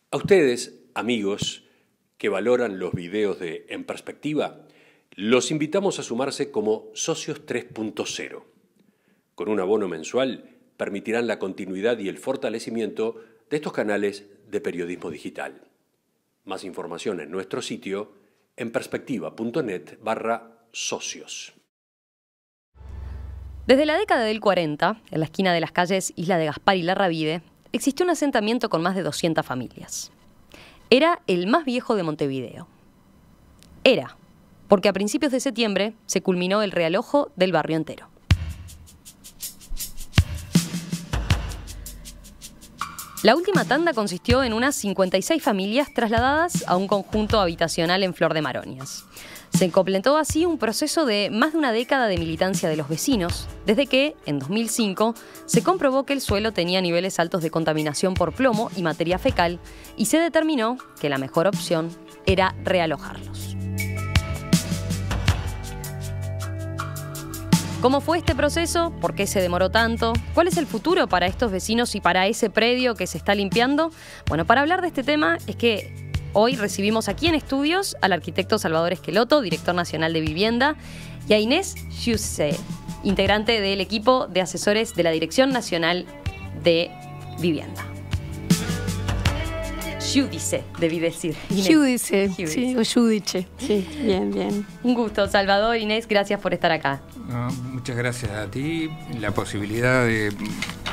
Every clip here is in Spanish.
A ustedes, amigos, que valoran los videos de En Perspectiva, los invitamos a sumarse como socios 3.0. Con un abono mensual permitirán la continuidad y el fortalecimiento de estos canales de periodismo digital. Más información en nuestro sitio enperspectiva.net/socios. Desde la década del 40, en la esquina de las calles Isla de Gaspar y Larravide, existió un asentamiento con más de 200 familias. Era el más viejo de Montevideo. Era, porque a principios de septiembre se culminó el realojo del barrio entero. La última tanda consistió en unas 56 familias trasladadas a un conjunto habitacional en Flor de Maronias. Se completó así un proceso de más de una década de militancia de los vecinos, desde que, en 2005, se comprobó que el suelo tenía niveles altos de contaminación por plomo y materia fecal, y se determinó que la mejor opción era realojarlos. ¿Cómo fue este proceso? ¿Por qué se demoró tanto? ¿Cuál es el futuro para estos vecinos y para ese predio que se está limpiando? Bueno, para hablar de este tema es que hoy recibimos aquí en estudios al arquitecto Salvador Esqueloto, director nacional de Vivienda, y a Inés Giudice, integrante del equipo de asesores de la Dirección Nacional de Vivienda. Giudice, debí decir. Giudice, sí, o Giudice. Sí, bien, bien. Un gusto, Salvador, Inés, gracias por estar acá. No, muchas gracias a ti, la posibilidad de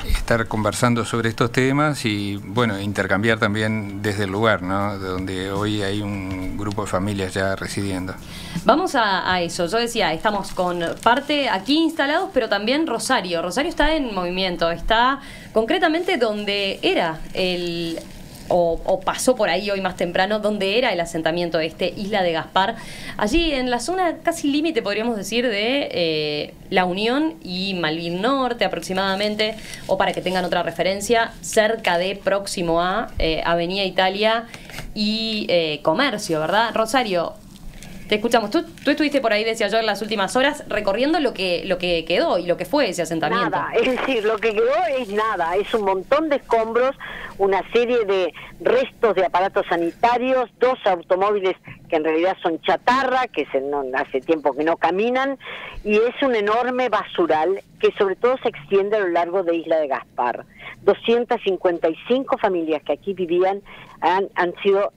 estar conversando sobre estos temas y, bueno, intercambiar también desde el lugar, ¿no?, donde hoy hay un grupo de familias ya residiendo. Vamos a eso. Yo decía, estamos con parte aquí instalados, pero también Rosario. Rosario está en movimiento, está concretamente donde era o pasó por ahí hoy más temprano, donde era el asentamiento Isla de Gaspar, allí en la zona casi límite, podríamos decir, de La Unión y Malvin Norte aproximadamente, o para que tengan otra referencia, cerca de próximo a Avenida Italia y Comercio, ¿verdad? Rosario, te escuchamos. Tú estuviste por ahí, decía yo, en las últimas horas recorriendo lo que quedó y lo que fue ese asentamiento. Nada, es decir, lo que quedó es nada, es un montón de escombros, una serie de restos de aparatos sanitarios, 2 automóviles que en realidad son chatarra, que hace tiempo que no caminan, y es un enorme basural que sobre todo se extiende a lo largo de Isla de Gaspar. 255 familias que aquí vivían han sido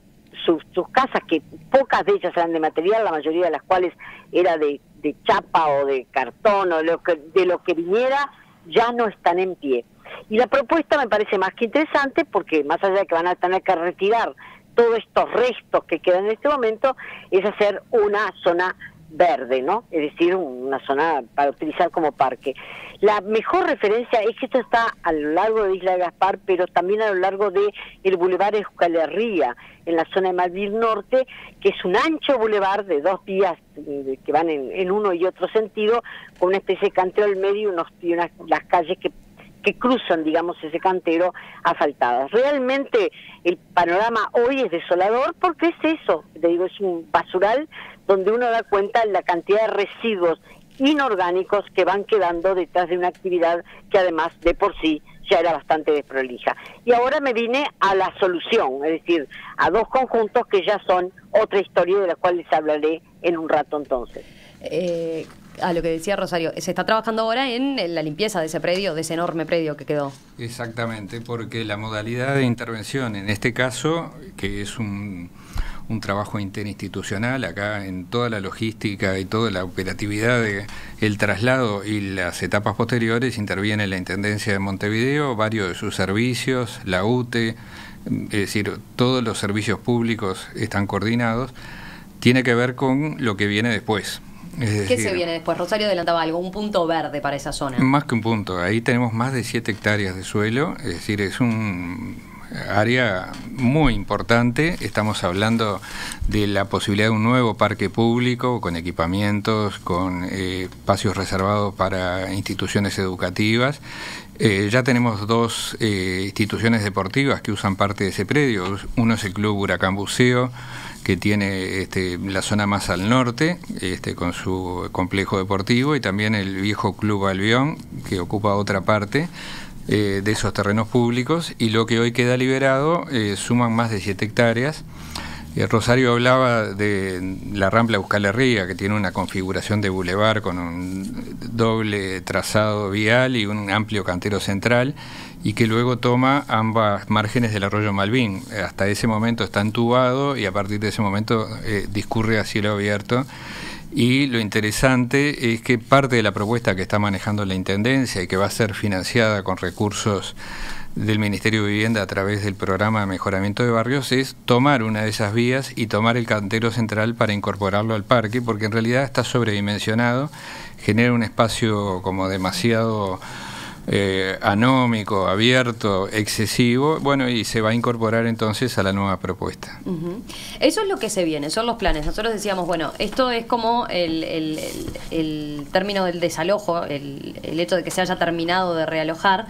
sus casas, que pocas de ellas eran de material, la mayoría de las cuales era de chapa o de cartón o de lo que viniera, ya no están en pie. Y la propuesta me parece más que interesante porque más allá de que van a tener que retirar todos estos restos que quedan en este momento, es hacer una zona verde, ¿no? Es decir, una zona para utilizar como parque. La mejor referencia es que esto está a lo largo de Isla de Gaspar, pero también a lo largo de el Boulevard Euskal-Herria, en la zona de Malvin Norte, que es un ancho boulevard de 2 vías que van en uno y otro sentido, con una especie de cantero al medio y las calles que cruzan, digamos, ese cantero asfaltadas. Realmente el panorama hoy es desolador porque es eso, te digo, es un basural donde uno da cuenta de la cantidad de residuos inorgánicos que van quedando detrás de una actividad que además de por sí ya era bastante desprolija. Y ahora me vine a la solución, es decir, a 2 conjuntos que ya son otra historia de la cual les hablaré en un rato entonces. A lo que decía Rosario, se está trabajando ahora en la limpieza de ese predio, de ese enorme predio que quedó. Exactamente, porque la modalidad de intervención en este caso, que es un trabajo interinstitucional, acá en toda la logística y toda la operatividad del traslado y las etapas posteriores, interviene la Intendencia de Montevideo, varios de sus servicios, la UTE, es decir, todos los servicios públicos están coordinados. Tiene que ver con lo que viene después. ¿Qué se viene después? Rosario adelantaba algo, un punto verde para esa zona. Más que un punto, ahí tenemos más de 7 hectáreas de suelo, es decir, es un área muy importante. Estamos hablando de la posibilidad de un nuevo parque público con equipamientos, con espacios reservados para instituciones educativas. Ya tenemos 2 instituciones deportivas que usan parte de ese predio. Uno es el Club Huracán Buceo, que tiene la zona más al norte, con su complejo deportivo, y también el viejo Club Albión, que ocupa otra parte. de esos terrenos públicos, y lo que hoy queda liberado suman más de 7 hectáreas. Rosario hablaba de la Rambla Euskal Herria, que tiene una configuración de bulevar con un doble trazado vial y un amplio cantero central, y que luego toma ambas márgenes del arroyo Malvín. Hasta ese momento está entubado y a partir de ese momento discurre a cielo abierto. Y lo interesante es que parte de la propuesta que está manejando la Intendencia y que va a ser financiada con recursos del Ministerio de Vivienda a través del programa de mejoramiento de barrios es tomar una de esas vías y tomar el cantero central para incorporarlo al parque, porque en realidad está sobredimensionado, genera un espacio como demasiado anómico, abierto, excesivo, bueno, y se va a incorporar entonces a la nueva propuesta. Eso es lo que se viene, son los planes. Nosotros decíamos, bueno, esto es como el término del desalojo, el hecho de que se haya terminado de realojar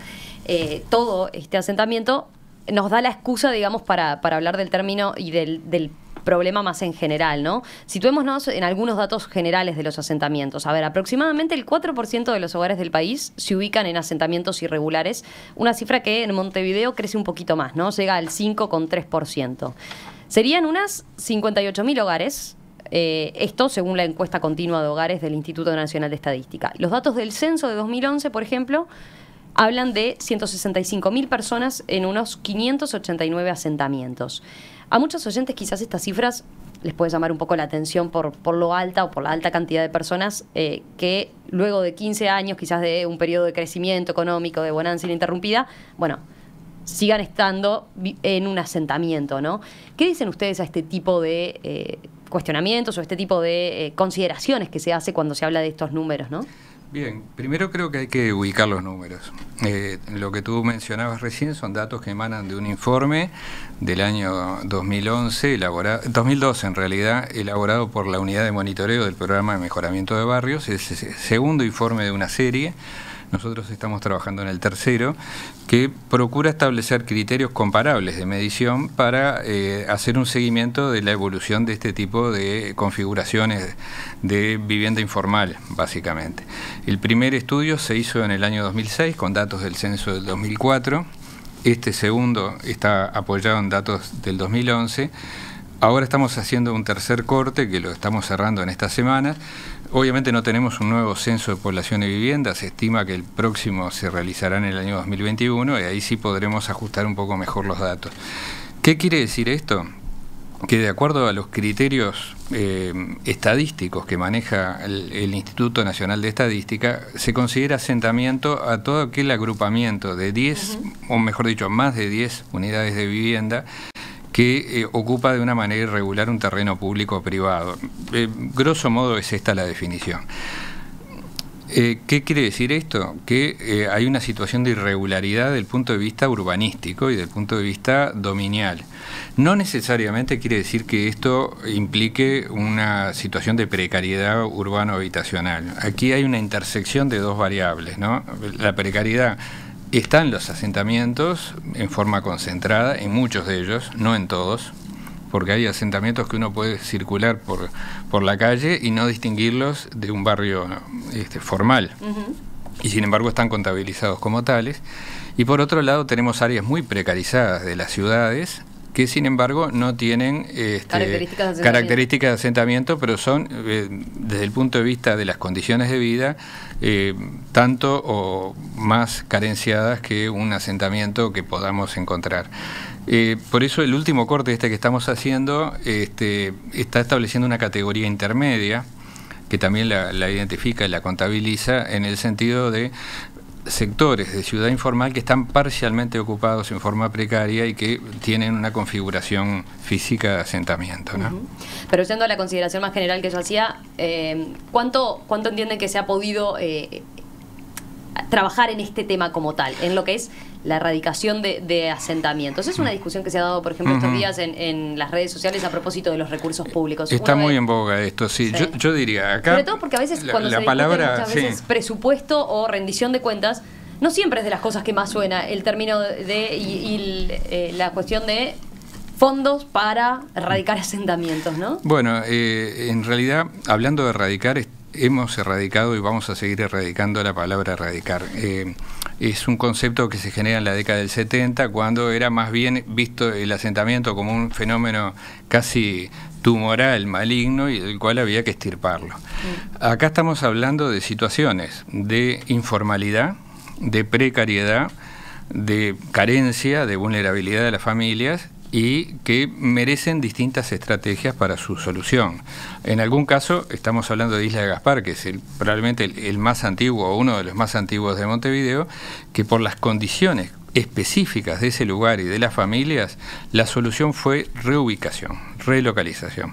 todo este asentamiento, nos da la excusa, digamos, para hablar del término y del problema más en general, ¿no? Situémonos en algunos datos generales de los asentamientos. A ver, aproximadamente el 4% de los hogares del país se ubican en asentamientos irregulares, una cifra que en Montevideo crece un poquito más, ¿no? Llega al 5,3%. Serían unas 58.000 hogares, esto según la encuesta continua de hogares del Instituto Nacional de Estadística. Los datos del censo de 2011, por ejemplo, hablan de 165.000 personas en unos 589 asentamientos. A muchos oyentes quizás estas cifras les puede llamar un poco la atención por lo alta o por la alta cantidad de personas que luego de 15 años, quizás de un periodo de crecimiento económico, de bonanza ininterrumpida, bueno, sigan estando en un asentamiento, ¿no? ¿Qué dicen ustedes a este tipo de cuestionamientos o este tipo de consideraciones que se hace cuando se habla de estos números, ¿no? Bien, primero creo que hay que ubicar los números. Lo que tú mencionabas recién son datos que emanan de un informe del año 2012 en realidad, elaborado por la Unidad de Monitoreo del Programa de Mejoramiento de Barrios. Es el segundo informe de una serie. Nosotros estamos trabajando en el tercero, que procura establecer criterios comparables de medición para hacer un seguimiento de la evolución de este tipo de configuraciones de vivienda informal, básicamente. El primer estudio se hizo en el año 2006 con datos del censo del 2004. Este segundo está apoyado en datos del 2011. Ahora estamos haciendo un tercer corte que lo estamos cerrando en esta semana. Obviamente no tenemos un nuevo censo de población y vivienda, se estima que el próximo se realizará en el año 2021 y ahí sí podremos ajustar un poco mejor los datos. ¿Qué quiere decir esto? Que de acuerdo a los criterios estadísticos que maneja el Instituto Nacional de Estadística, se considera asentamiento a todo aquel agrupamiento de 10, o mejor dicho, más de 10 unidades de vivienda que ocupa de una manera irregular un terreno público o privado. Grosso modo es esta la definición. ¿Qué quiere decir esto? Que hay una situación de irregularidad desde el punto de vista urbanístico y desde el punto de vista dominial. No necesariamente quiere decir que esto implique una situación de precariedad urbano-habitacional. Aquí hay una intersección de dos variables, ¿no? La precariedad está en los asentamientos en forma concentrada, en muchos de ellos, no en todos, porque hay asentamientos que uno puede circular por la calle y no distinguirlos de un barrio formal, y sin embargo están contabilizados como tales. Y por otro lado tenemos áreas muy precarizadas de las ciudades que sin embargo no tienen características de asentamiento, pero son, desde el punto de vista de las condiciones de vida, tanto o más carenciadas que un asentamiento que podamos encontrar. Por eso el último corte que estamos haciendo está estableciendo una categoría intermedia, que también la identifica y la contabiliza en el sentido de sectores de ciudad informal que están parcialmente ocupados en forma precaria y que tienen una configuración física de asentamiento, ¿no? Pero yendo a la consideración más general que yo hacía, ¿cuánto entienden que se ha podido trabajar en este tema como tal, en lo que es la erradicación de asentamientos? Es una discusión que se ha dado, por ejemplo, estos días en las redes sociales a propósito de los recursos públicos. Está muy en boga esto, sí. Yo diría acá... Sobre todo porque a veces cuando se discute muchas veces presupuesto o rendición de cuentas, no siempre es de las cosas que más suena el término la cuestión de fondos para erradicar asentamientos, ¿no? Bueno, en realidad, hablando de erradicar, hemos erradicado y vamos a seguir erradicando la palabra erradicar. es un concepto que se genera en la década del 70, cuando era más bien visto el asentamiento como un fenómeno casi tumoral, maligno, y del cual había que extirparlo. Acá estamos hablando de situaciones de informalidad, de precariedad, de carencia, de vulnerabilidad de las familias, y que merecen distintas estrategias para su solución. En algún caso, estamos hablando de Isla de Gaspar, que es probablemente el más antiguo, o uno de los más antiguos de Montevideo, que por las condiciones específicas de ese lugar y de las familias, la solución fue reubicación, relocalización.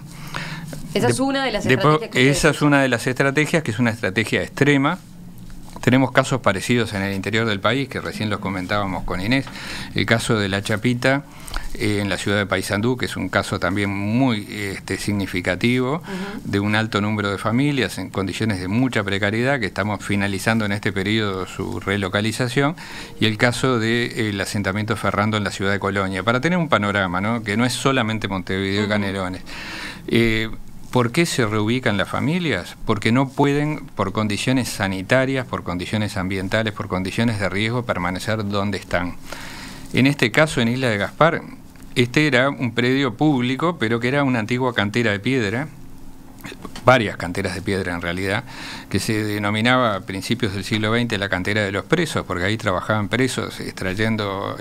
Esa es una de las estrategias que esa es una de las estrategias, que es una estrategia extrema. Tenemos casos parecidos en el interior del país, que recién los comentábamos con Inés. El caso de La Chapita, en la ciudad de Paysandú, que es un caso también muy significativo, de un alto número de familias en condiciones de mucha precariedad, que estamos finalizando en este periodo su relocalización, y el caso del asentamiento Ferrando en la ciudad de Colonia, para tener un panorama, ¿no?, que no es solamente Montevideo y Canelones. ¿Por qué se reubican las familias? Porque no pueden, por condiciones sanitarias, por condiciones ambientales, por condiciones de riesgo, permanecer donde están. En este caso, en Isla de Gaspar, este era un predio público, pero que era una antigua cantera de piedra, varias canteras de piedra en realidad, que se denominaba a principios del siglo XX la cantera de los presos, porque ahí trabajaban presos extrayendo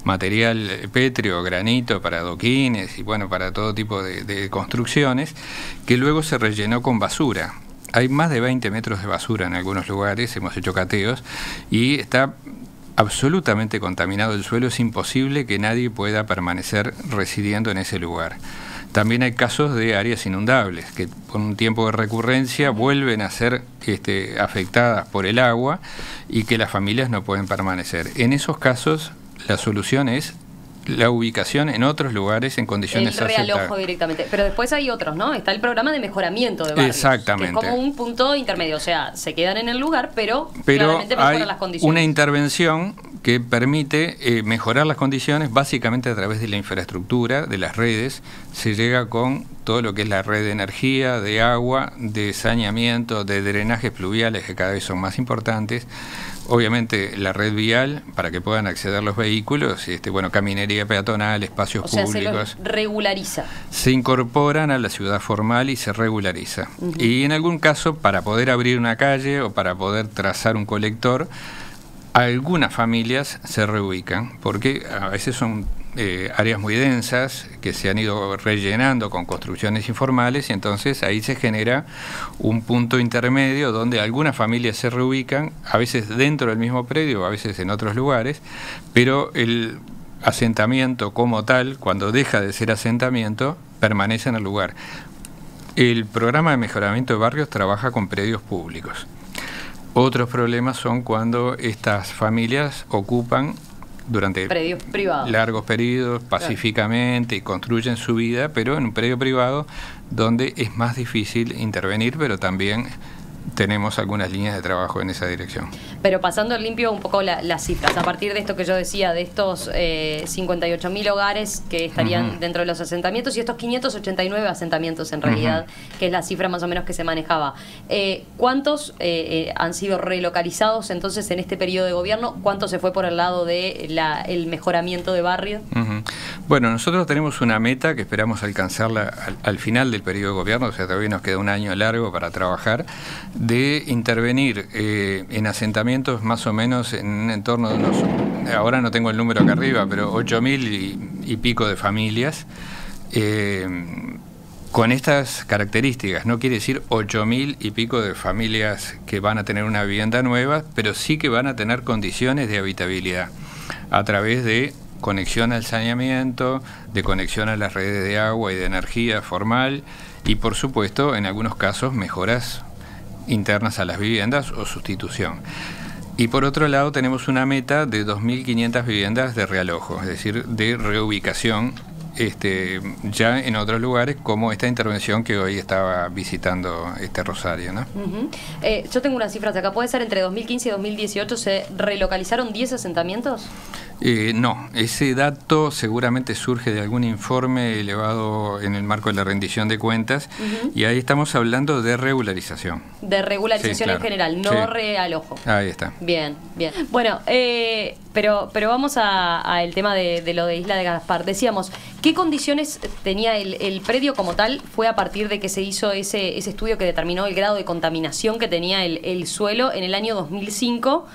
material pétreo, granito para adoquines y bueno, para todo tipo de construcciones, que luego se rellenó con basura. Hay más de 20 metros de basura en algunos lugares, hemos hecho cateos, y está absolutamente contaminado el suelo, es imposible que nadie pueda permanecer residiendo en ese lugar. También hay casos de áreas inundables, que con un tiempo de recurrencia vuelven a ser afectadas por el agua y que las familias no pueden permanecer. En esos casos, la solución es la ubicación en otros lugares en condiciones aceptables. El realojo directamente. Pero después hay otros, ¿no? Está el programa de mejoramiento de barrios. Exactamente. Que es como un punto intermedio. O sea, se quedan en el lugar, pero claramente mejoran las condiciones. Una intervención que permite mejorar las condiciones básicamente a través de la infraestructura, de las redes. Se llega con todo lo que es la red de energía, de agua, de saneamiento, de drenajes pluviales, que cada vez son más importantes. Obviamente la red vial para que puedan acceder los vehículos, caminería peatonal, espacios públicos. Se los regulariza. Se incorporan a la ciudad formal y se regulariza. Y en algún caso, para poder abrir una calle o para poder trazar un colector, algunas familias se reubican, porque a veces son áreas muy densas que se han ido rellenando con construcciones informales, y entonces ahí se genera un punto intermedio donde algunas familias se reubican, a veces dentro del mismo predio, a veces en otros lugares, pero el asentamiento como tal, cuando deja de ser asentamiento, permanece en el lugar. El programa de mejoramiento de barrios trabaja con predios públicos. Otros problemas son cuando estas familias ocupan durante predios privados, largos periodos, pacíficamente, y construyen su vida, pero en un predio privado donde es más difícil intervenir, pero también tenemos algunas líneas de trabajo en esa dirección. Pero pasando en limpio un poco las cifras, a partir de esto que yo decía, de estos 58.000 hogares que estarían dentro de los asentamientos y estos 589 asentamientos en realidad, que es la cifra más o menos que se manejaba, ¿cuántos han sido relocalizados entonces en este periodo de gobierno? ¿Cuánto se fue por el lado de el mejoramiento de barrio? Bueno, nosotros tenemos una meta que esperamos alcanzarla al final del periodo de gobierno, o sea, todavía nos queda un año largo para trabajar, de intervenir en asentamientos más o menos en entorno de unos, ahora no tengo el número acá arriba, pero 8.000 y pico de familias con estas características. No quiere decir 8.000 y pico de familias que van a tener una vivienda nueva, pero sí que van a tener condiciones de habitabilidad a través de conexión al saneamiento, de conexión a las redes de agua y de energía formal y, por supuesto, en algunos casos, mejoras internas a las viviendas o sustitución. Y por otro lado tenemos una meta de 2.500 viviendas de realojo, es decir, de reubicación ya en otros lugares, como esta intervención que hoy estaba visitando Rosario, ¿no? Yo tengo unas cifras acá, ¿puede ser entre 2015 y 2018 se relocalizaron 10 asentamientos? No, ese dato seguramente surge de algún informe elevado en el marco de la rendición de cuentas, y ahí estamos hablando de regularización. De regularización, sí, claro, en general, no realojo. Ahí está. Bien, bien. Bueno, pero vamos a el tema de lo de Isla de Gaspar. Decíamos, ¿qué condiciones tenía el predio como tal? Fue a partir de que se hizo ese estudio que determinó el grado de contaminación que tenía el suelo en el año 2005,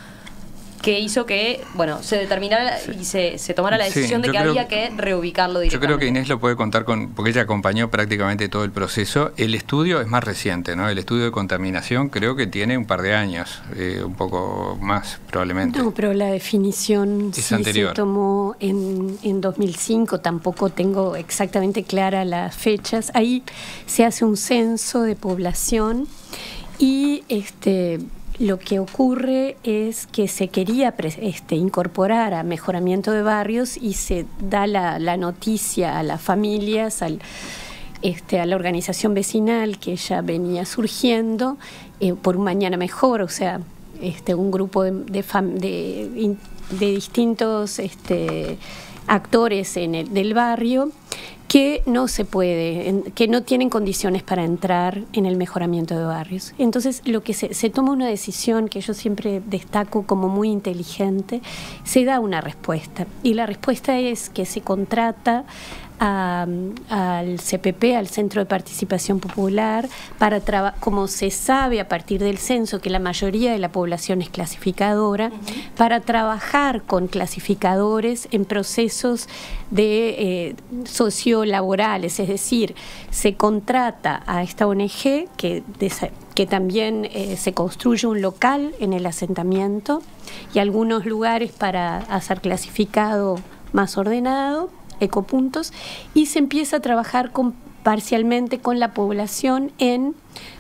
que hizo que, bueno, se determinara y se tomara la decisión de que había que reubicarlo directamente. Yo creo que Inés lo puede contar porque ella acompañó prácticamente todo el proceso. El estudio es más reciente, ¿no? El estudio de contaminación creo que tiene un par de años, un poco más probablemente. No, pero la definición es sí anterior. se tomó en 2005, tampoco tengo exactamente claras las fechas. Ahí se hace un censo de población y lo que ocurre es que se quería incorporar a mejoramiento de barrios y se da la noticia a las familias, a la organización vecinal que ya venía surgiendo por un mañana mejor, o sea, un grupo de distintos actores del barrio que no se puede, que no tienen condiciones para entrar en el mejoramiento de barrios. Entonces, lo que se toma una decisión que yo siempre destaco como muy inteligente, se da una respuesta. Y la respuesta es que se contrata al CPP, al Centro de Participación Popular, como se sabe a partir del censo que la mayoría de la población es clasificadora, para trabajar con clasificadores en procesos de sociolaborales, es decir, se contrata a esta ONG que también se construye un local en el asentamiento y algunos lugares para hacer clasificado más ordenado, ecopuntos, y se empieza a trabajar parcialmente con la población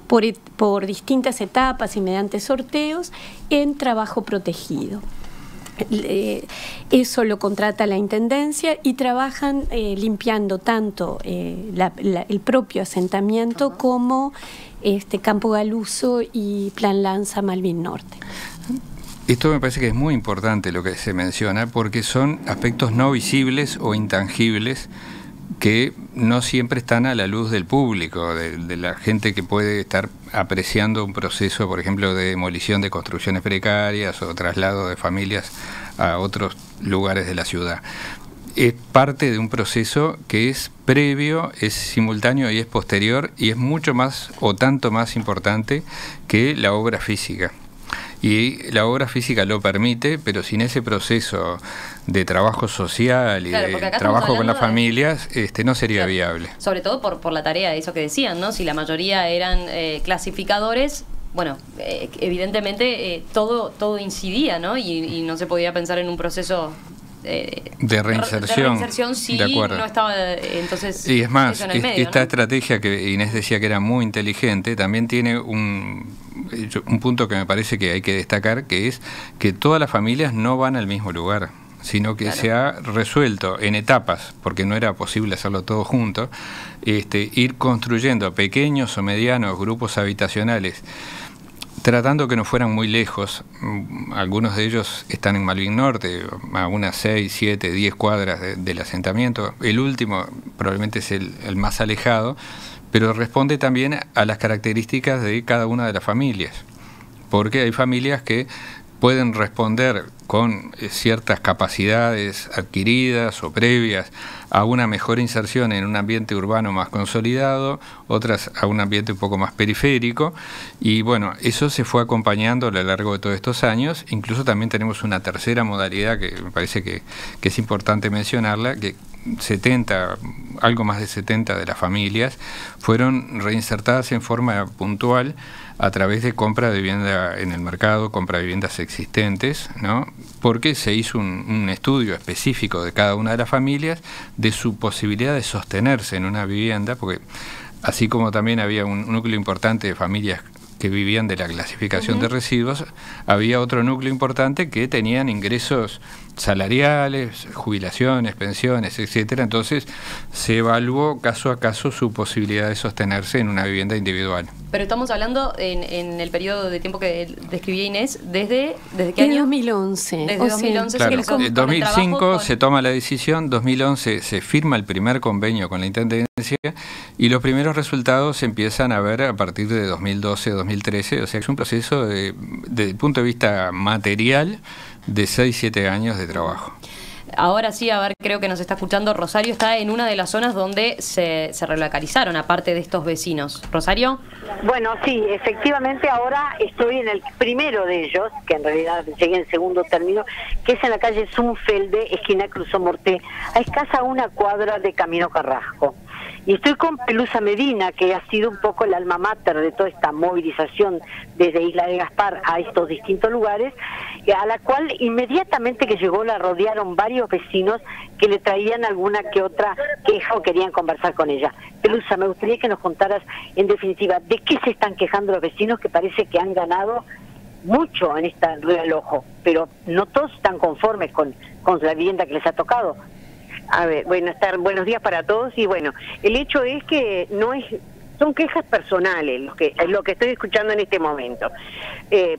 por distintas etapas y mediante sorteos en trabajo protegido. Eso lo contrata la Intendencia y trabajan limpiando tanto el propio asentamiento como Campo Galuso y Plan Lanza Malvin Norte. Esto me parece que es muy importante lo que se menciona, porque son aspectos no visibles o intangibles que no siempre están a la luz del público, de la gente que puede estar apreciando un proceso, por ejemplo, de demolición de construcciones precarias o traslado de familias a otros lugares de la ciudad. Es parte de un proceso que es previo, es simultáneo y es posterior, y es mucho más o tanto más importante que la obra física. Y la obra física lo permite, pero sin ese proceso de trabajo social y de trabajo con las familias, no sería viable. Sobre todo por la tarea de eso que decían, ¿no? Si la mayoría eran clasificadores, bueno, evidentemente todo incidía, ¿no? Y no se podía pensar en un proceso de reinserción si de acuerdo. No estaba entonces. Y es más, en el medio, esta ¿no? estrategia que Inés decía que era muy inteligente, también tiene un punto que me parece que hay que destacar, que es que todas las familias no van al mismo lugar, sino que se ha resuelto en etapas, porque no era posible hacerlo todo junto, ir construyendo pequeños o medianos grupos habitacionales, tratando que no fueran muy lejos. Algunos de ellos están en Malvin Norte, a unas 6, 7, 10 cuadras del asentamiento. El último probablemente es el más alejado, pero responde también a las características de cada una de las familias, porque hay familias que pueden responder con ciertas capacidades adquiridas o previas a una mejor inserción en un ambiente urbano más consolidado, otras a un ambiente un poco más periférico, y bueno, eso se fue acompañando a lo largo de todos estos años. Incluso también tenemos una tercera modalidad que me parece que es importante mencionarla, que algo más de 70 de las familias fueron reinsertadas en forma puntual a través de compra de vivienda en el mercado, compra de viviendas existentes, ¿no? Porque se hizo un estudio específico de cada una de las familias, de su posibilidad de sostenerse en una vivienda, porque así como también había un núcleo importante de familias que vivían de la clasificación de residuos, había otro núcleo importante que tenían ingresos salariales, jubilaciones, pensiones, etcétera. Entonces se evaluó caso a caso su posibilidad de sostenerse en una vivienda individual. Pero estamos hablando en el periodo de tiempo que describía Inés, ¿desde qué año? 2011. Desde 2011. Claro, con en 2005 con... se toma la decisión, 2011 se firma el primer convenio con la Intendencia y los primeros resultados se empiezan a ver a partir de 2012, 2013, o sea, es un proceso desde el punto de vista material de 6-7 años de trabajo. Ahora sí, a ver, creo que nos está escuchando. Rosario está en una de las zonas donde se relocalizaron, aparte de estos vecinos. ¿Rosario? Bueno, sí, efectivamente ahora estoy en el primero de ellos, que en realidad llegué en segundo término, que es en la calle Zumfelde, esquina Cruzó Morté, a escasa una cuadra de Camino Carrasco. Y estoy con Pelusa Medina, que ha sido un poco el alma mater de toda esta movilización desde Isla de Gaspar a estos distintos lugares, a la cual inmediatamente que llegó la rodearon varios vecinos que le traían alguna que otra queja o querían conversar con ella. Pelusa, me gustaría que nos contaras en definitiva de qué se están quejando los vecinos, que parece que han ganado mucho en esta rueda del ojo, pero no todos están conformes con la vivienda que les ha tocado. A ver, buenos días para todos. Y bueno, el hecho es que son quejas personales lo que estoy escuchando en este momento.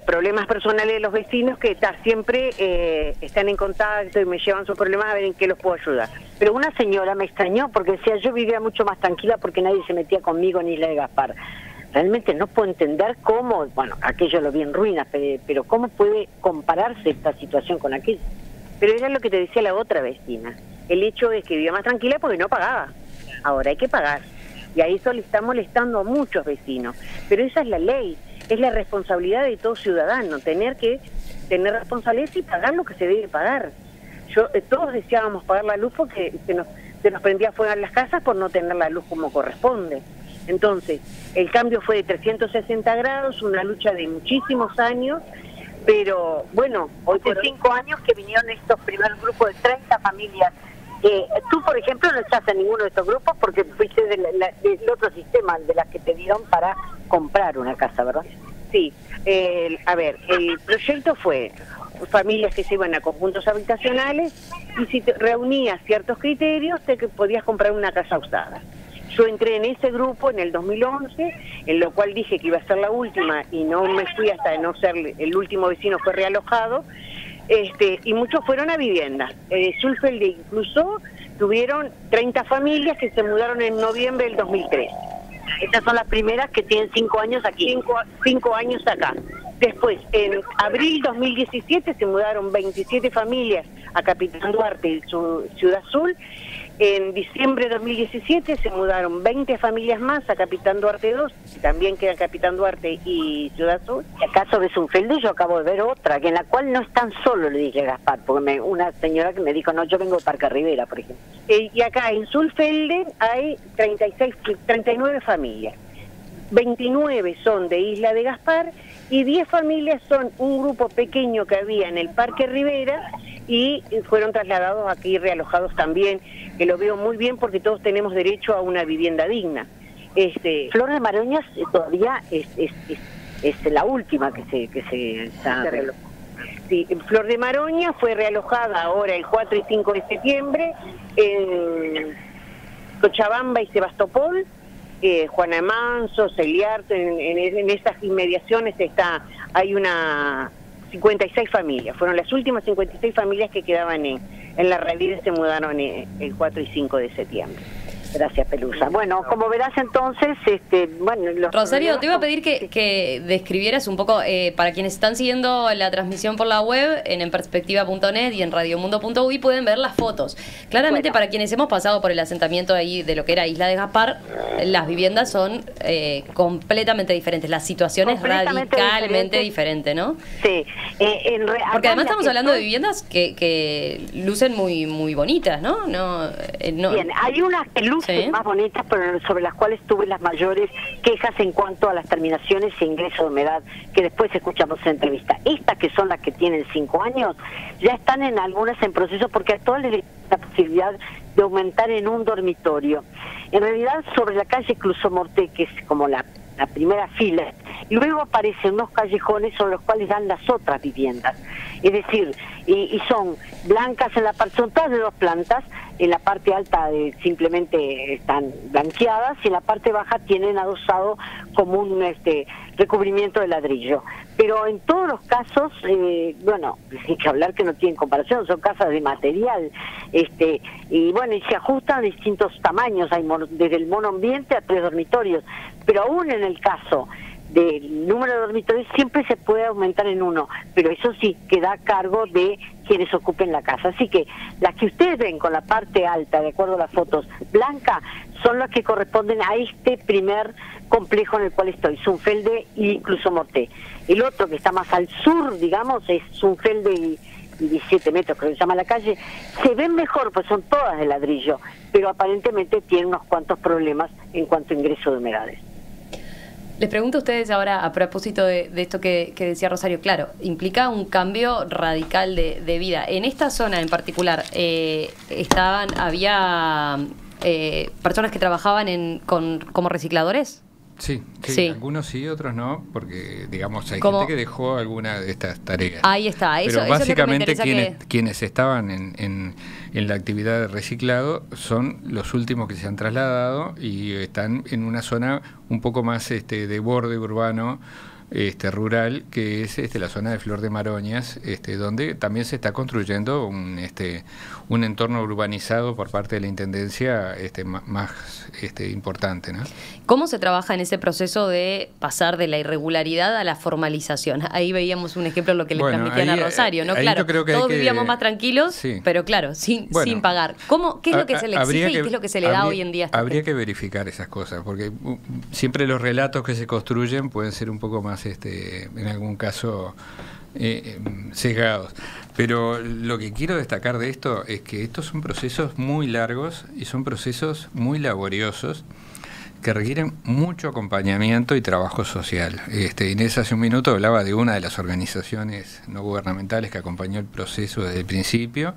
Problemas personales de los vecinos que siempre están en contacto y me llevan sus problemas a ver en qué los puedo ayudar. Pero una señora me extrañó porque decía, yo vivía mucho más tranquila porque nadie se metía conmigo en Isla de Gaspar. Realmente no puedo entender cómo, bueno, aquello lo vi en ruinas, pero cómo puede compararse esta situación con aquello. Pero era lo que te decía la otra vecina. El hecho es que vivía más tranquila porque no pagaba. Ahora hay que pagar. Y a eso le está molestando a muchos vecinos. Pero esa es la ley, es la responsabilidad de todo ciudadano, tener responsabilidad y pagar lo que se debe pagar. Todos deseábamos pagar la luz porque se nos prendía fuego en las casas por no tener la luz como corresponde. Entonces, el cambio fue de 360 grados, una lucha de muchísimos años, pero bueno, hoy de 5 años que vinieron estos primeros grupos de 30 familias. Tú, por ejemplo, no estás en ninguno de estos grupos porque fuiste del otro sistema, de las que te dieron para comprar una casa, ¿verdad? Sí. A ver, el proyecto fue familias que se iban a conjuntos habitacionales y si te reunías ciertos criterios, te podías comprar una casa usada. Yo entré en ese grupo en el 2011, en lo cual dije que iba a ser la última y no me fui hasta no ser el último vecino, fue realojado. Y muchos fueron a viviendas. Zumfelde incluso tuvieron 30 familias que se mudaron en noviembre del 2003. Estas son las primeras que tienen 5 años aquí. 5 años acá. Después, en abril 2017 se mudaron 27 familias a Capitán Duarte, Ciudad Azul. En diciembre de 2017 se mudaron 20 familias más a Capitán Duarte 2, también queda Capitán Duarte y Ciudad Azul. Y acá sobre Zumfelde yo acabo de ver otra, que en la cual no están solo, le dije Gaspar, porque una señora que me dijo, no, yo vengo de Parque Rivera, por ejemplo. Y acá en Zumfelde hay 39 familias. 29 son de Isla de Gaspar y 10 familias son un grupo pequeño que había en el Parque Rivera y fueron trasladados aquí, realojados también, que lo veo muy bien porque todos tenemos derecho a una vivienda digna. Flor de Maroñas todavía es la última que se realojó. Sí, Flor de Maroña fue realojada ahora el 4 y 5 de septiembre en Cochabamba y Sebastopol. Juana Manso, Celiarte, en esas inmediaciones hay una 56 familias, fueron las últimas 56 familias que quedaban en la realidad, se mudaron el 4 y 5 de septiembre. Gracias, Pelusa. Bueno, como verás entonces, Rosario, te iba a pedir que describieras un poco, para quienes están siguiendo la transmisión por la web, en enperspectiva.net y en radiomundo.uy pueden ver las fotos. Claramente, para quienes hemos pasado por el asentamiento ahí de lo que era Isla de Gaspar, las viviendas son completamente diferentes, la situación es radicalmente diferente, ¿no? Sí. Porque además estamos hablando de viviendas que lucen muy muy bonitas, ¿no? Bien, hay unas que lucen más bonitas, pero sobre las cuales tuve las mayores quejas en cuanto a las terminaciones e ingreso de humedad, que después escuchamos en entrevista. Estas que son las que tienen 5 años, ya están en algunas en proceso porque actualmente la posibilidad de aumentar en un dormitorio. En realidad, sobre la calle Cruzó Morté, que es como la primera fila, Luego aparecen unos callejones sobre los cuales dan las otras viviendas. Es decir, y son blancas en la parte, son todas de 2 plantas, en la parte alta simplemente están blanqueadas y en la parte baja tienen adosado como un recubrimiento de ladrillo. Pero en todos los casos, bueno, hay que hablar que no tienen comparación, son casas de material, y bueno, y se ajustan a distintos tamaños, hay desde el monoambiente a 3 dormitorios, pero aún en el caso del número de dormitorios siempre se puede aumentar en 1, pero eso sí queda a cargo de quienes ocupen la casa. Así que las que ustedes ven con la parte alta, de acuerdo a las fotos, blanca, son las que corresponden a este primer complejo en el cual estoy, Zunfelde e incluso Morté. El otro que está más al sur, digamos, es Zunfelde y 17 metros, creo que se llama la calle, se ven mejor, pues son todas de ladrillo, pero aparentemente tienen unos cuantos problemas en cuanto a ingreso de humedades. Les pregunto a ustedes ahora, a propósito de esto que decía Rosario, claro, implica un cambio radical de vida. En esta zona en particular, había personas que trabajaban como recicladores. Sí, algunos sí, otros no, porque digamos hay ¿Cómo? gente que dejó alguna de estas tareas. Ahí está, Pero eso básicamente es lo que me interesa quienes estaban en la actividad de reciclado son los últimos que se han trasladado y están en una zona un poco más de borde urbano, rural, que es la zona de Flor de Maroñas, donde también se está construyendo un entorno urbanizado por parte de la Intendencia más importante, ¿no? ¿Cómo se trabaja en ese proceso de pasar de la irregularidad a la formalización? Ahí veíamos un ejemplo de lo que le transmitían a Rosario, ¿no? Claro, yo creo que todos vivíamos más tranquilos, sí, pero claro, sin pagar. ¿Qué es lo que se le exige y qué es lo que se le da hoy en día? Habría que verificar esas cosas, porque siempre los relatos que se construyen pueden ser un poco más, en algún caso, sesgados. Pero lo que quiero destacar de esto es que estos son procesos muy largos y son procesos muy laboriosos que requieren mucho acompañamiento y trabajo social. Inés hace un minuto hablaba de una de las organizaciones no gubernamentales que acompañó el proceso desde el principio.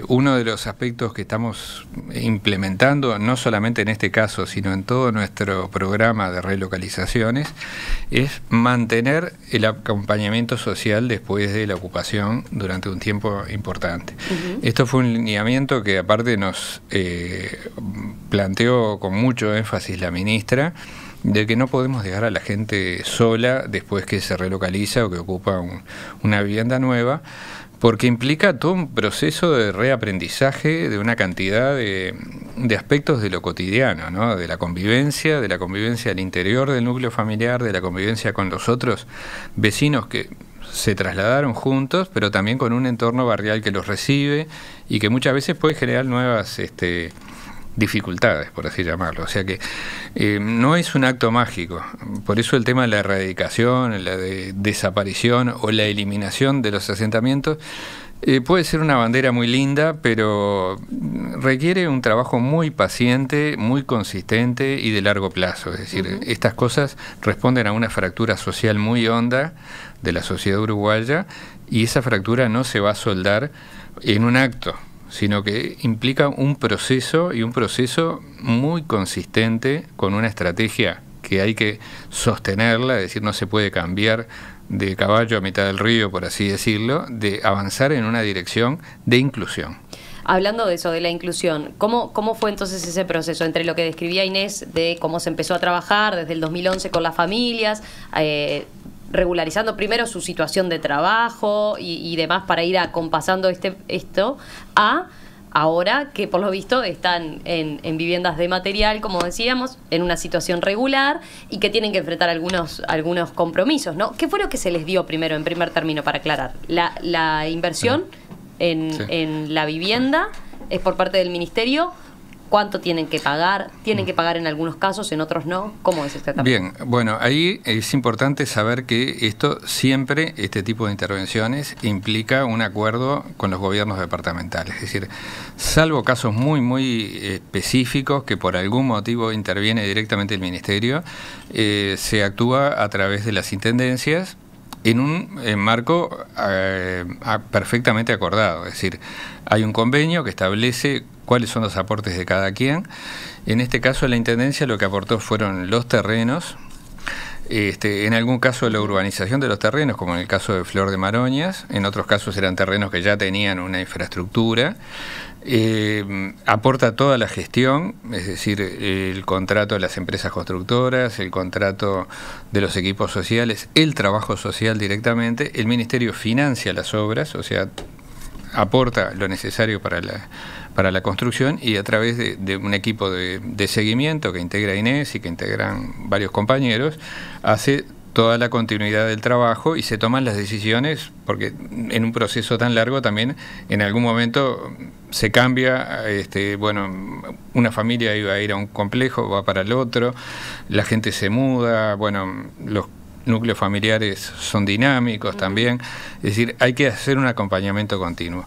Uno de los aspectos que estamos implementando, no solamente en este caso, sino en todo nuestro programa de relocalizaciones, es mantener el acompañamiento social después de la ocupación durante un tiempo importante. Esto fue un lineamiento que aparte nos planteó con mucho énfasis la ministra, de que no podemos dejar a la gente sola después que se relocaliza o que ocupa una vivienda nueva, porque implica todo un proceso de reaprendizaje de una cantidad de aspectos de lo cotidiano, ¿no? De la convivencia al interior del núcleo familiar, de la convivencia con los otros vecinos que se trasladaron juntos, pero también con un entorno barrial que los recibe y que muchas veces puede generar nuevas dificultades, por así llamarlo. O sea que no es un acto mágico. Por eso el tema de la erradicación, la desaparición o la eliminación de los asentamientos puede ser una bandera muy linda, pero requiere un trabajo muy paciente, muy consistente y de largo plazo. Es decir, estas cosas responden a una fractura social muy honda de la sociedad uruguaya y esa fractura no se va a soldar en un acto, sino que implica un proceso muy consistente, con una estrategia que hay que sostenerla, es decir, no se puede cambiar de caballo a mitad del río, por así decirlo, de avanzar en una dirección de inclusión. Hablando de eso, de la inclusión, ¿cómo fue entonces ese proceso entre lo que describía Inés de cómo se empezó a trabajar desde el 2011 con las familias, regularizando primero su situación de trabajo y demás para ir acompasando esto a ahora que por lo visto están en viviendas de material, como decíamos, en una situación regular y que tienen que enfrentar algunos compromisos, ¿no? ¿Qué fue lo que se les dio primero, en primer término, para aclarar? La inversión en la vivienda es por parte del ministerio. ¿Cuánto tienen que pagar? ¿Tienen que pagar en algunos casos, en otros no? ¿Cómo es este tema? Bien, bueno, ahí es importante saber que este tipo de intervenciones implica un acuerdo con los gobiernos departamentales. Es decir, salvo casos muy, muy específicos que por algún motivo interviene directamente el ministerio, se actúa a través de las intendencias en un marco perfectamente acordado. Es decir, hay un convenio que establece cuáles son los aportes de cada quien. En este caso, la Intendencia lo que aportó fueron los terrenos, En algún caso la urbanización de los terrenos, como en el caso de Flor de Maroñas, en otros casos eran terrenos que ya tenían una infraestructura. Aporta toda la gestión, es decir, el contrato de las empresas constructoras, el contrato de los equipos sociales, el trabajo social directamente, el Ministerio financia las obras, o sea, aporta lo necesario para la construcción, y a través de un equipo de seguimiento que integra Inés y que integran varios compañeros, hace toda la continuidad del trabajo y se toman las decisiones, porque en un proceso tan largo también en algún momento se cambia, una familia iba a ir a un complejo, va para el otro, la gente se muda, los núcleos familiares son dinámicos también, es decir, hay que hacer un acompañamiento continuo.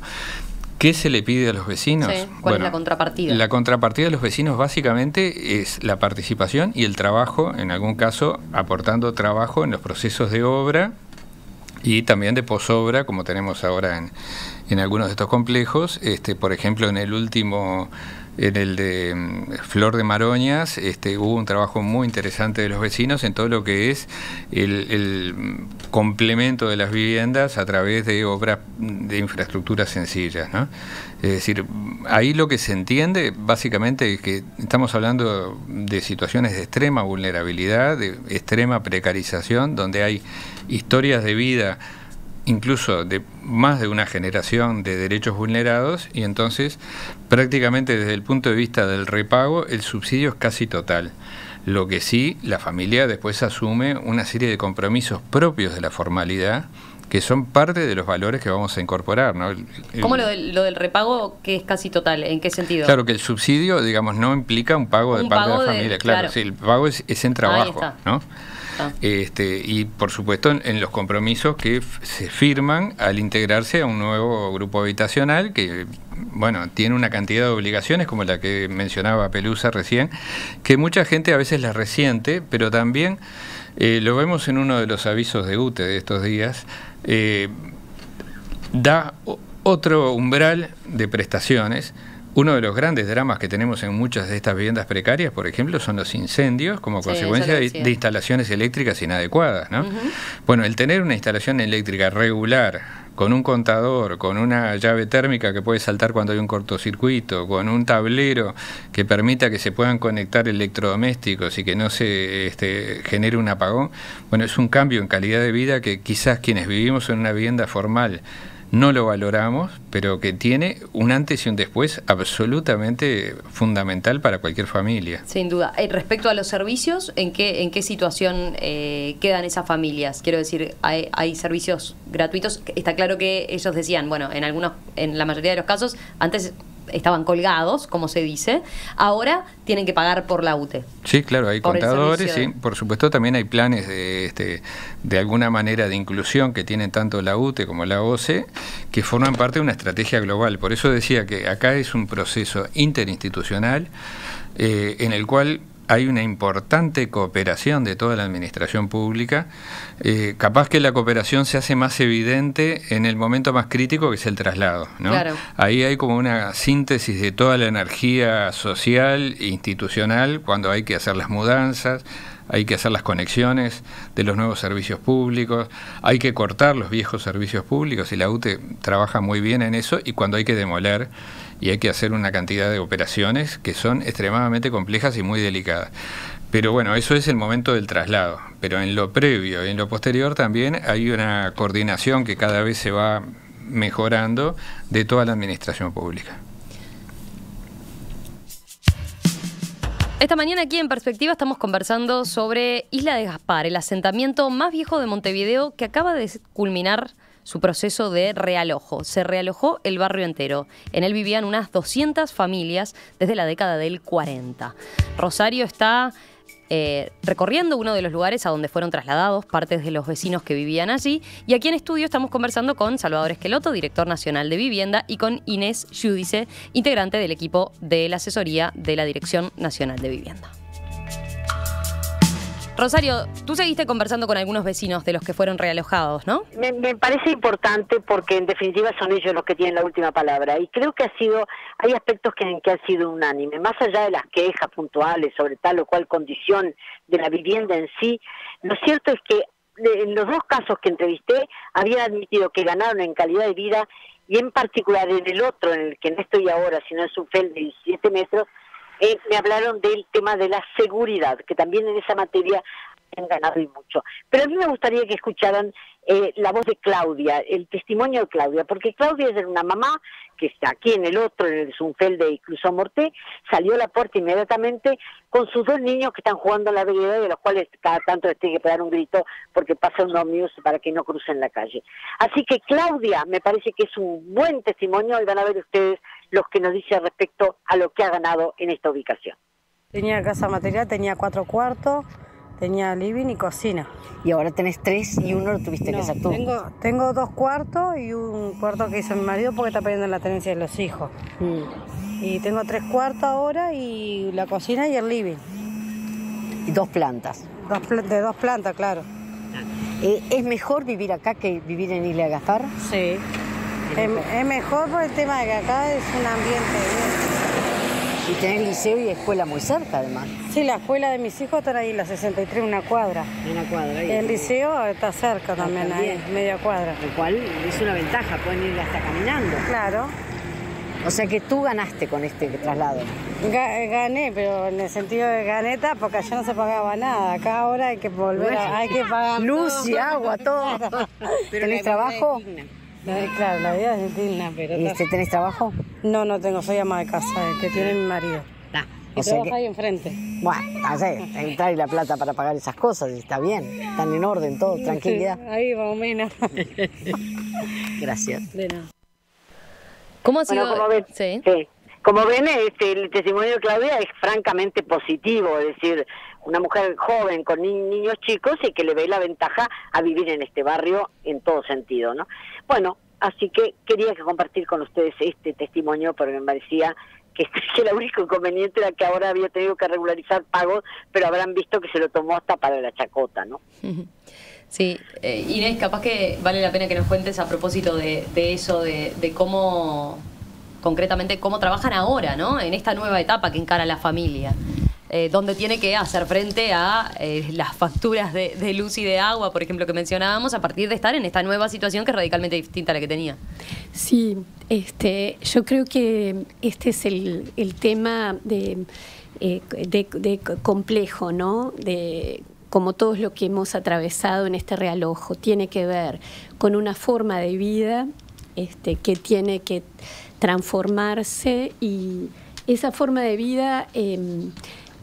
¿Qué se le pide a los vecinos? Sí. ¿Cuál es la contrapartida? La contrapartida de los vecinos básicamente es la participación y el trabajo, en algún caso aportando trabajo en los procesos de obra y también de posobra, como tenemos ahora en algunos de estos complejos. Por ejemplo, en el de Flor de Maroñas, hubo un trabajo muy interesante de los vecinos en todo lo que es el complemento de las viviendas a través de obras de infraestructuras sencillas, ¿no? Es decir, ahí lo que se entiende básicamente es que estamos hablando de situaciones de extrema vulnerabilidad, de extrema precarización, donde hay historias de vida incluso de más de una generación de derechos vulnerados, y entonces prácticamente desde el punto de vista del repago el subsidio es casi total. Lo que sí, la familia después asume una serie de compromisos propios de la formalidad, que son parte de los valores que vamos a incorporar, ¿no? ¿Cómo lo del repago, que es casi total? ¿En qué sentido? Claro, que el subsidio, digamos, no implica un pago de parte de la familia. Claro, sí, el pago es en trabajo, ¿no? Y por supuesto en los compromisos que se firman al integrarse a un nuevo grupo habitacional que, tiene una cantidad de obligaciones como la que mencionaba Pelusa recién, que mucha gente a veces la resiente, pero también lo vemos en uno de los avisos de UTE de estos días, da otro umbral de prestaciones. Uno de los grandes dramas que tenemos en muchas de estas viviendas precarias, por ejemplo, son los incendios como consecuencia de instalaciones eléctricas inadecuadas, ¿no? Bueno, el tener una instalación eléctrica regular, con un contador, con una llave térmica que puede saltar cuando hay un cortocircuito, con un tablero que permita que se puedan conectar electrodomésticos y que no se genere un apagón, es un cambio en calidad de vida que quizás quienes vivimos en una vivienda formal no lo valoramos, pero que tiene un antes y un después absolutamente fundamental para cualquier familia. Sin duda. Respecto a los servicios, ¿en qué situación quedan esas familias? Quiero decir, ¿hay servicios gratuitos? Está claro que ellos decían, en la mayoría de los casos, antes estaban colgados, como se dice, ahora tienen que pagar por la UTE. Sí, claro, hay contadores, sí, por supuesto también hay planes de alguna manera de inclusión que tienen tanto la UTE como la OCE, que forman parte de una estrategia global. Por eso decía que acá es un proceso interinstitucional en el cual hay una importante cooperación de toda la administración pública. Capaz que la cooperación se hace más evidente en el momento más crítico, que es el traslado, ¿no? Claro. Ahí hay como una síntesis de toda la energía social e institucional cuando hay que hacer las mudanzas, hay que hacer las conexiones de los nuevos servicios públicos, hay que cortar los viejos servicios públicos, y la UTE trabaja muy bien en eso, y cuando hay que demoler y hay que hacer una cantidad de operaciones que son extremadamente complejas y muy delicadas. Pero eso es el momento del traslado. Pero en lo previo y en lo posterior también hay una coordinación que cada vez se va mejorando de toda la administración pública. Esta mañana aquí en Perspectiva estamos conversando sobre Isla de Gaspar, el asentamiento más viejo de Montevideo que acaba de culminar su proceso de realojo. Se realojó el barrio entero. En él vivían unas 200 familias desde la década del 40. Rosario está recorriendo uno de los lugares a donde fueron trasladados partes de los vecinos que vivían allí, y aquí en estudio estamos conversando con Salvador Esqueloto, director nacional de Vivienda, y con Inés Giudice, integrante del equipo de la asesoría de la Dirección Nacional de Vivienda. Rosario, tú seguiste conversando con algunos vecinos de los que fueron realojados, ¿no? Me parece importante porque en definitiva son ellos los que tienen la última palabra y creo que hay aspectos que han sido unánime, más allá de las quejas puntuales sobre tal o cual condición de la vivienda en sí. Lo cierto es que en los dos casos que entrevisté habían admitido que ganaron en calidad de vida y en particular en el otro, en el que no estoy ahora, sino es un FEL de 17 metros, me hablaron del tema de la seguridad, que también en esa materia han ganado y mucho. Pero a mí me gustaría que escucharan la voz de Claudia, el testimonio de Claudia, porque Claudia es una mamá que está aquí en el otro, en el Zunfelde y Cruzó Morté, salió a la puerta inmediatamente con sus 2 niños que están jugando en la vereda, de los cuales cada tanto les tiene que pegar un grito porque pasa un ómnibus para que no crucen la calle. Así que Claudia me parece que es un buen testimonio y van a ver ustedes los que nos dice respecto a lo que ha ganado en esta ubicación. Tenía casa material, tenía 4 cuartos, tenía living y cocina. Y ahora tenés 3 y uno lo tuviste que hacer tú. Tengo 2 cuartos y un cuarto que hizo mi marido porque está perdiendo la tenencia de los hijos. Y tengo 3 cuartos ahora y la cocina y el living. Y 2 plantas. De 2 plantas, claro. ¿Es mejor vivir acá que vivir en Isla Gaspar? Sí. Es mejor por el tema de que acá es un ambiente bien. Y tenés liceo y escuela muy cerca, además. Sí, la escuela de mis hijos está ahí, la 63, una cuadra. Una cuadra. El liceo está cerca también, ahí, media cuadra. Lo cual es una ventaja, pueden ir hasta caminando. Claro. O sea que tú ganaste con este traslado. Gané, pero en el sentido de ganeta, porque allá no se pagaba nada. Acá ahora hay que volver hay que pagar luz todo. Y agua, todo. ¿Tenés trabajo? Claro, la vida es digna, pero... ¿Y tenés trabajo? No tengo, soy ama de casa, el que tiene mi marido. Y trabaja ahí enfrente. Bueno, trae la plata para pagar esas cosas y está bien. Están en orden todo, tranquilidad. Ahí más o menos. Gracias. De nada. ¿Cómo ha sido? Como ven, sí. Como ven, el testimonio de Claudia es francamente positivo, es decir, una mujer joven con niños chicos y que le ve la ventaja a vivir en este barrio en todo sentido, ¿no? Bueno, así que quería compartir con ustedes este testimonio porque me parecía que el único inconveniente era que ahora había tenido que regularizar pagos, pero habrán visto que se lo tomó hasta para la chacota, ¿no? Sí, Inés, capaz que vale la pena que nos cuentes a propósito de eso, de cómo, concretamente, cómo trabajan ahora, ¿no? En esta nueva etapa que encara la familia, donde tiene que hacer frente a las facturas de luz y de agua, por ejemplo, que mencionábamos, a partir de estar en esta nueva situación que es radicalmente distinta a la que tenía. Sí, yo creo que este es el tema de complejo, ¿no? Como todo lo que hemos atravesado en este realojo, tiene que ver con una forma de vida que tiene que transformarse, y esa forma de vida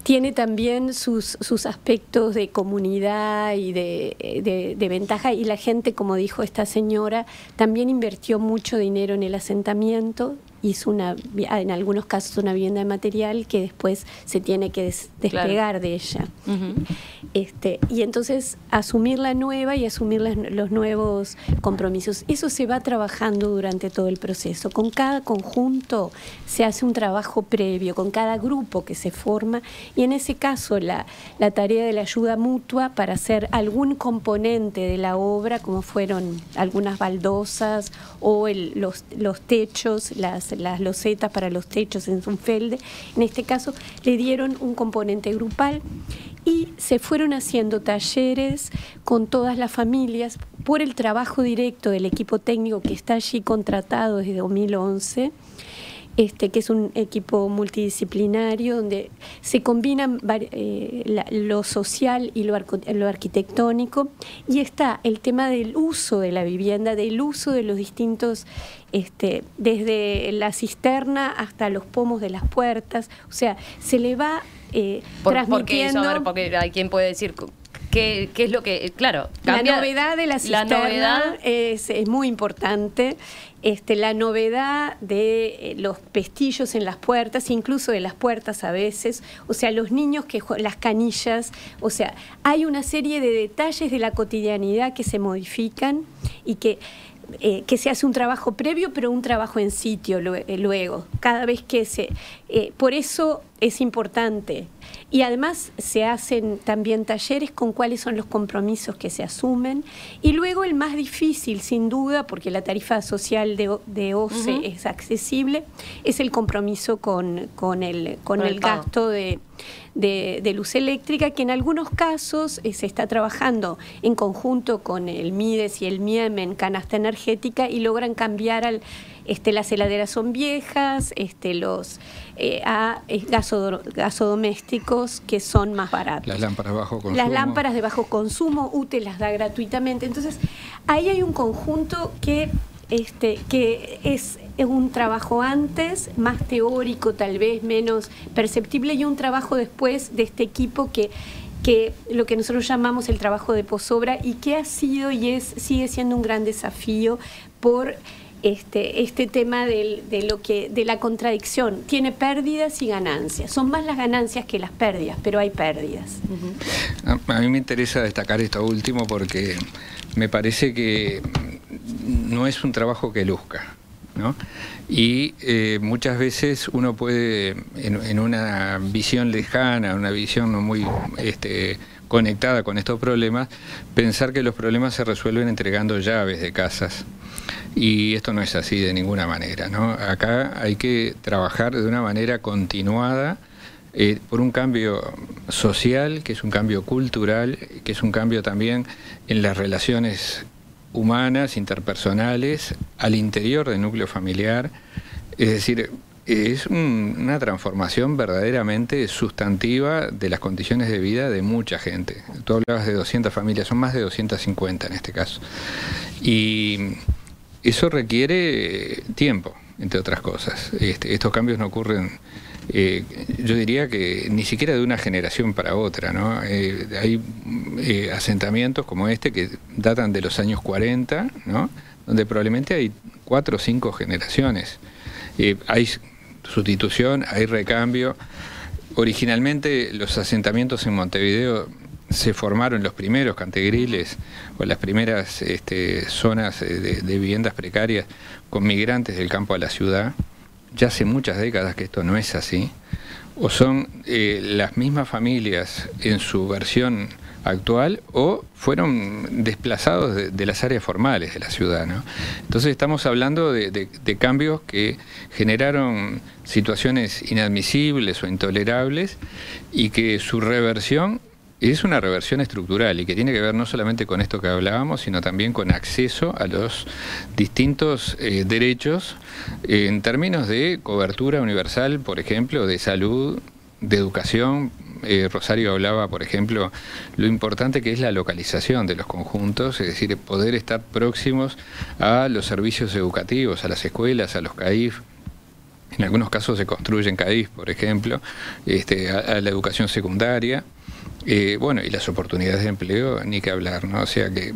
tiene también sus aspectos de comunidad y de ventaja, y la gente, como dijo esta señora, también invirtió mucho dinero en el asentamiento, hizo en algunos casos una vivienda de material que después se tiene que despegar de ella. Uh-huh. Y entonces asumir la nueva y asumir los nuevos compromisos. Eso se va trabajando durante todo el proceso. Con cada conjunto se hace un trabajo previo, con cada grupo que se forma, y en ese caso la tarea de la ayuda mutua para hacer algún componente de la obra, como fueron algunas baldosas o los techos, las losetas para los techos en Zunfelde, en este caso le dieron un componente grupal y se fueron haciendo talleres con todas las familias por el trabajo directo del equipo técnico que está allí contratado desde 2011, que es un equipo multidisciplinario donde se combinan lo social y lo arquitectónico, y está el tema del uso de la vivienda, del uso de los distintos, desde la cisterna hasta los pomos de las puertas, o sea, se le va transmitiendo. ¿Por qué eso? A ver, porque hay quien puede decir... ¿Qué es lo que...? Claro, cambia. La novedad de la cisterna es muy importante. La novedad de los pestillos en las puertas, incluso de las puertas a veces, o sea, los niños las canillas, o sea, hay una serie de detalles de la cotidianidad que se modifican y que se hace un trabajo previo, pero un trabajo en sitio luego. Cada vez que por eso es importante. Y además se hacen también talleres con cuáles son los compromisos que se asumen. Y luego el más difícil, sin duda, porque la tarifa social de OCE es accesible, es el compromiso con el gasto de luz eléctrica, que en algunos casos se está trabajando en conjunto con el MIDES y el MIEM en canasta energética y logran cambiar las heladeras son viejas, los gasodomésticos que son más baratos. Las lámparas bajo consumo. Las lámparas de bajo consumo, UTE las da gratuitamente. Entonces, ahí hay un conjunto que es un trabajo antes, más teórico, tal vez menos perceptible, y un trabajo después de este equipo que lo que nosotros llamamos el trabajo de posobra, y que ha sido y sigue siendo un gran desafío por este tema de la contradicción. Tiene pérdidas y ganancias. Son más las ganancias que las pérdidas, pero hay pérdidas. A mí me interesa destacar esto último porque me parece que no es un trabajo que luzca, ¿no? Y muchas veces uno puede, en una visión lejana, una visión no muy conectada con estos problemas, pensar que los problemas se resuelven entregando llaves de casas. Y esto no es así de ninguna manera, ¿no? Acá hay que trabajar de una manera continuada por un cambio social, que es un cambio cultural, que es un cambio también en las relaciones humanas, interpersonales, al interior del núcleo familiar. Es decir, es una transformación verdaderamente sustantiva de las condiciones de vida de mucha gente. Tú hablabas de 200 familias, son más de 250 en este caso. Y eso requiere tiempo, entre otras cosas. Estos cambios no ocurren, yo diría que ni siquiera de una generación para otra, ¿no? Hay asentamientos como este que datan de los años 40, ¿no? Donde probablemente hay 4 o 5 generaciones. Hay sustitución, hay recambio. Originalmente los asentamientos en Montevideo se formaron los primeros cantegriles o las primeras zonas de viviendas precarias con migrantes del campo a la ciudad. Ya hace muchas décadas que esto no es así. O son las mismas familias en su versión actual o fueron desplazados de las áreas formales de la ciudad, ¿no? Entonces estamos hablando de cambios que generaron situaciones inadmisibles o intolerables y que su reversión es una reversión estructural y que tiene que ver no solamente con esto que hablábamos, sino también con acceso a los distintos derechos en términos de cobertura universal, por ejemplo, de salud, de educación. Rosario hablaba, por ejemplo, lo importante que es la localización de los conjuntos, es decir, poder estar próximos a los servicios educativos, a las escuelas, a los CAIF. En algunos casos se construyen CAIF, por ejemplo, a la educación secundaria. Bueno, y las oportunidades de empleo, ni que hablar, ¿no? O sea que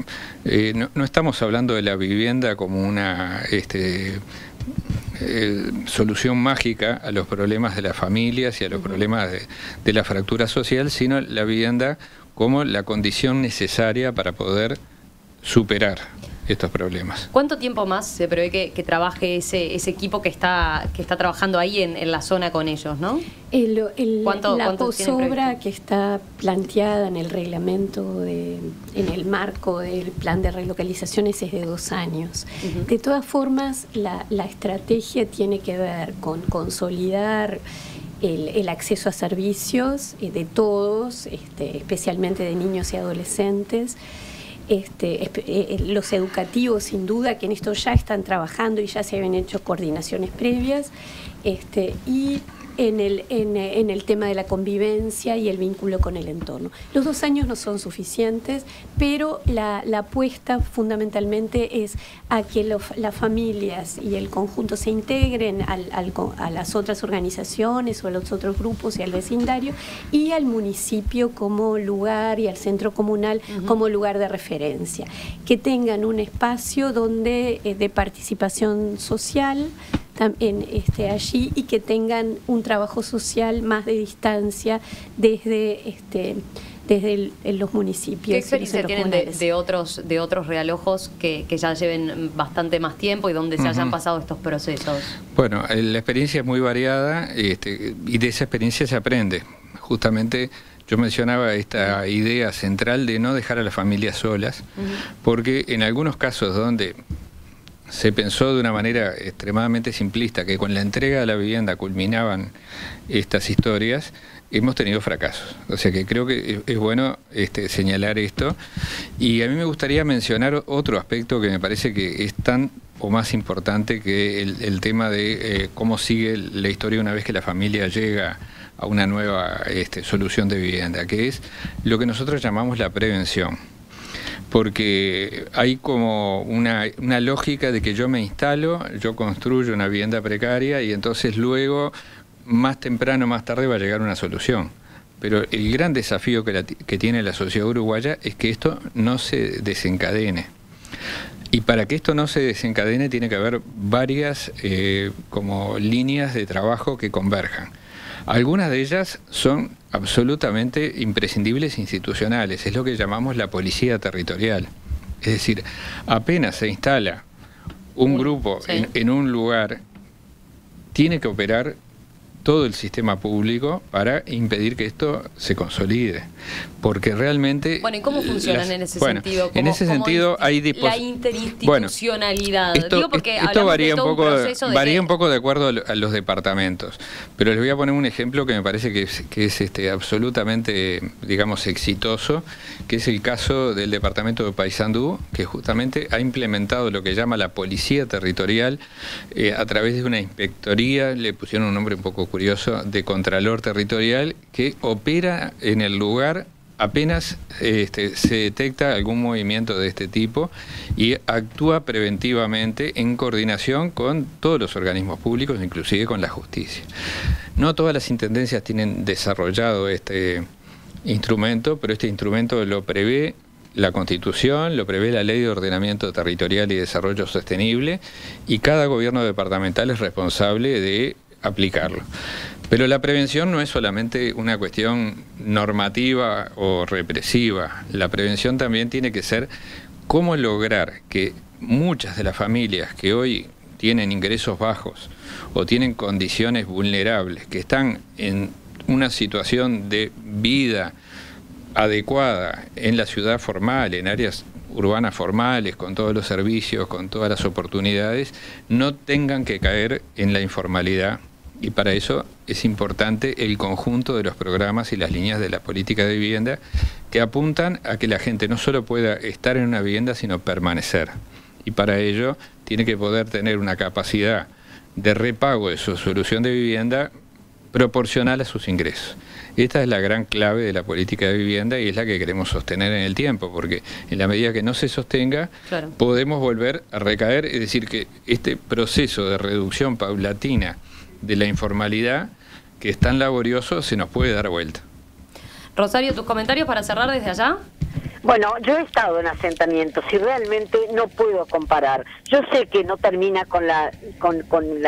no estamos hablando de la vivienda como una solución mágica a los problemas de las familias y a los problemas de la fractura social, sino la vivienda como la condición necesaria para poder superar estos problemas. ¿Cuánto tiempo más se prevé que trabaje ese equipo que está trabajando ahí en la zona con ellos, ¿no? La posobra que está planteada en el reglamento, en el marco del plan de relocalizaciones, es de 2 años. De todas formas, la estrategia tiene que ver con consolidar el acceso a servicios de todos, especialmente de niños y adolescentes. Los educativos, sin duda, que en esto ya están trabajando y ya se habían hecho coordinaciones previas, y en el tema de la convivencia y el vínculo con el entorno. Los 2 años no son suficientes, pero la apuesta fundamentalmente es a que las familias y el conjunto se integren a las otras organizaciones o a los otros grupos y al vecindario, y al municipio como lugar y al centro comunal como lugar de referencia. Que tengan un espacio de participación social allí, y que tengan un trabajo social más de distancia desde desde los municipios. ¿Qué experiencia tienen de otros realojos que ya lleven bastante más tiempo y donde se hayan pasado estos procesos? Bueno, la experiencia es muy variada y de esa experiencia se aprende. Justamente yo mencionaba esta idea central de no dejar a las familias solas, porque en algunos casos donde se pensó de una manera extremadamente simplista que con la entrega de la vivienda culminaban estas historias, hemos tenido fracasos. O sea que creo que es bueno señalar esto. Y a mí me gustaría mencionar otro aspecto que me parece que es tan o más importante que el tema de cómo sigue la historia una vez que la familia llega a una nueva solución de vivienda, que es lo que nosotros llamamos la prevención. Porque hay como una lógica de que yo me instalo, yo construyo una vivienda precaria y entonces luego, más temprano o más tarde, va a llegar una solución. Pero el gran desafío que tiene la sociedad uruguaya es que esto no se desencadene. Y para que esto no se desencadene tiene que haber varias como líneas de trabajo que converjan. Algunas de ellas son absolutamente imprescindibles institucionales, es lo que llamamos la policía territorial. Es decir, apenas se instala un grupo en un lugar, tiene que operar todo el sistema público para impedir que esto se consolide, porque realmente... Bueno, ¿y cómo funcionan en ese sentido? En ese sentido hay... La interinstitucionalidad. Esto varía un poco de acuerdo a los departamentos, pero les voy a poner un ejemplo que me parece que es absolutamente, digamos, exitoso, que es el caso del departamento de Paysandú, que justamente ha implementado lo que llama la policía territorial a través de una inspectoría, le pusieron un nombre un poco curioso, de Contralor Territorial, que opera en el lugar apenas se detecta algún movimiento de este tipo y actúa preventivamente en coordinación con todos los organismos públicos, inclusive con la justicia. No todas las intendencias tienen desarrollado este instrumento, pero este instrumento lo prevé la Constitución, lo prevé la Ley de Ordenamiento Territorial y Desarrollo Sostenible, y cada gobierno departamental es responsable de aplicarlo. Pero la prevención no es solamente una cuestión normativa o represiva. La prevención también tiene que ser cómo lograr que muchas de las familias que hoy tienen ingresos bajos o tienen condiciones vulnerables, que están en una situación de vida adecuada en la ciudad formal, en áreas urbanas formales, con todos los servicios, con todas las oportunidades, no tengan que caer en la informalidad. Y para eso es importante el conjunto de los programas y las líneas de la política de vivienda que apuntan a que la gente no solo pueda estar en una vivienda, sino permanecer. Y para ello tiene que poder tener una capacidad de repago de su solución de vivienda proporcional a sus ingresos. Esta es la gran clave de la política de vivienda y es la que queremos sostener en el tiempo, porque en la medida que no se sostenga, podemos volver a recaer, es decir, que este proceso de reducción paulatina de la informalidad, que es tan laborioso, se nos puede dar vuelta. Rosario, ¿tus comentarios para cerrar desde allá? Bueno, yo he estado en asentamientos y realmente no puedo comparar. Yo sé que no termina con la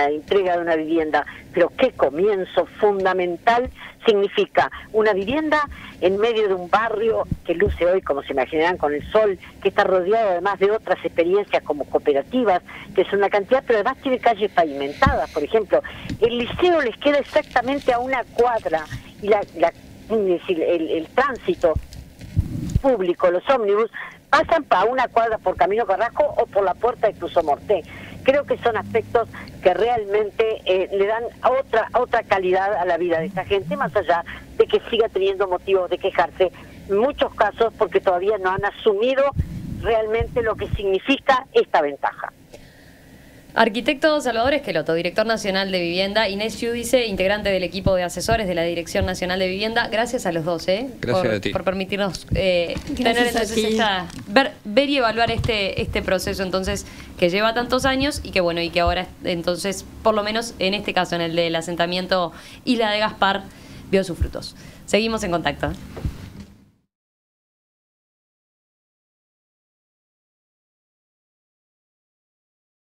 entrega de una vivienda, pero qué comienzo fundamental significa una vivienda en medio de un barrio que luce hoy, como se imaginarán, con el sol, que está rodeado además de otras experiencias como cooperativas, que es una cantidad, pero además tiene calles pavimentadas. Por ejemplo, el liceo les queda exactamente a una cuadra y el tránsito público, los ómnibus, pasan para una cuadra por Camino Carrasco o por la puerta de Cruz Morté. Creo que son aspectos que realmente le dan otra calidad a la vida de esta gente, más allá de que siga teniendo motivos de quejarse en muchos casos porque todavía no han asumido realmente lo que significa esta ventaja. Arquitecto Salvador Esqueloto, director nacional de Vivienda, Inés Giudice, integrante del equipo de asesores de la Dirección Nacional de Vivienda. Gracias a los dos, Gracias a ti. por permitirnos tener entonces ver y evaluar este proceso entonces que lleva tantos años y que bueno, y que ahora entonces, por lo menos en este caso, en el del asentamiento Isla de Gaspar, vio sus frutos. Seguimos en contacto.